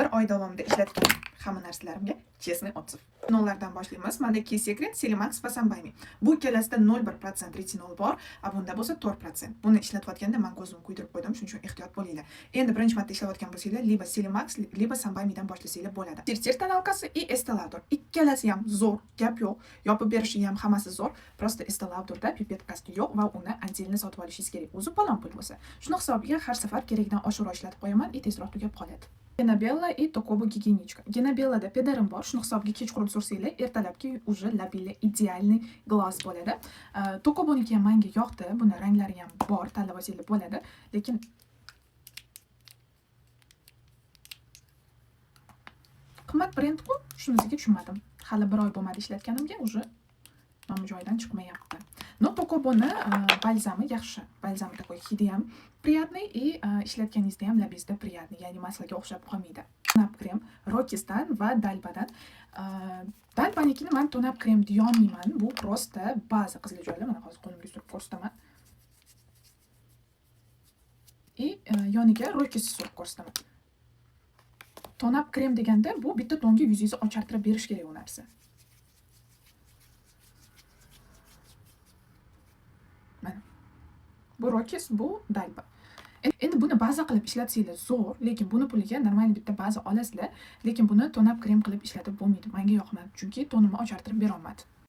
bir oy davomida ishlatgan hamma narsalarimga chestnoy otsin. Nollardan boshlaymiz. Menda Key Secret, Silimax va Sunbyme. Bu ikkalasida 0,1% retinol bor, a bunda bo'lsa 4%. Buni ishlatayotganda men ko'zimni kuydirib qo'ydim, shuning uchun ehtiyot bo'linglar. Endi birinchi marta ishlatayotgan bo'lsanglar, liba Silimax, liba Sunbyme dan boshlasanglar bo'ladi. Tirtir tonalkasi и Estelator. Ikkalasi ham zo'r, gap yo'q. Yopib berishi ham hammasi zo'r. Prosta Estelatorda pipetkasi yo'q va uni отдельно sotib olishingiz kerak. O'zi palon pul bo'lsa. Shuni hisobiga har safar keragidan oshiqroq ishlatib qo'yaman, tezroq tugab qoladi. Genabella и Tokobo Гигиеничка. Genabellada pedarim bor, shuni hisobiga kechqurun sursanglar, ertalabki уже labinglar idealniy gloss bo'ladi. Tokoboniki ham menga yoqdi. Buni ranglari ham bor, tanlab olsanglar bo'ladi, lekin qimmat brend-ku, shunisiga tushunmadim. Hali bir oy bo'lmadi ishlatganimga, уже nomi joyidan chiqmayapti. Но Tokoboni balzami yaxshi. Balzam такой hidi ham приятный и ishlatganingizda ham labingizda приятный, ya'ni maslaga o'xshab qolmaydi. Tonab krem Rokisdan va Dalbadan. Dalbanikini men tonab krem deya olmayman. Bu prosta baza qizil joylar. Mana hozir qo'limga surib ko'rsataman. И yoniga Rokis surib ko'rsataman. Tonab krem deganda bu bitta tonga yuzingizni ochartirib berish kerak u narsa. Mana. Bu Rokis, bu Dalba. Endi buni baza qilib ishlatsanglar zo'r, lekin buni puliga normal bitta baza olasizlar, lekin buni tonab krem qilib ishlatib bo'lmaydi. Menga yoqmadi, chunki tonimni ochartirib bera olmadi.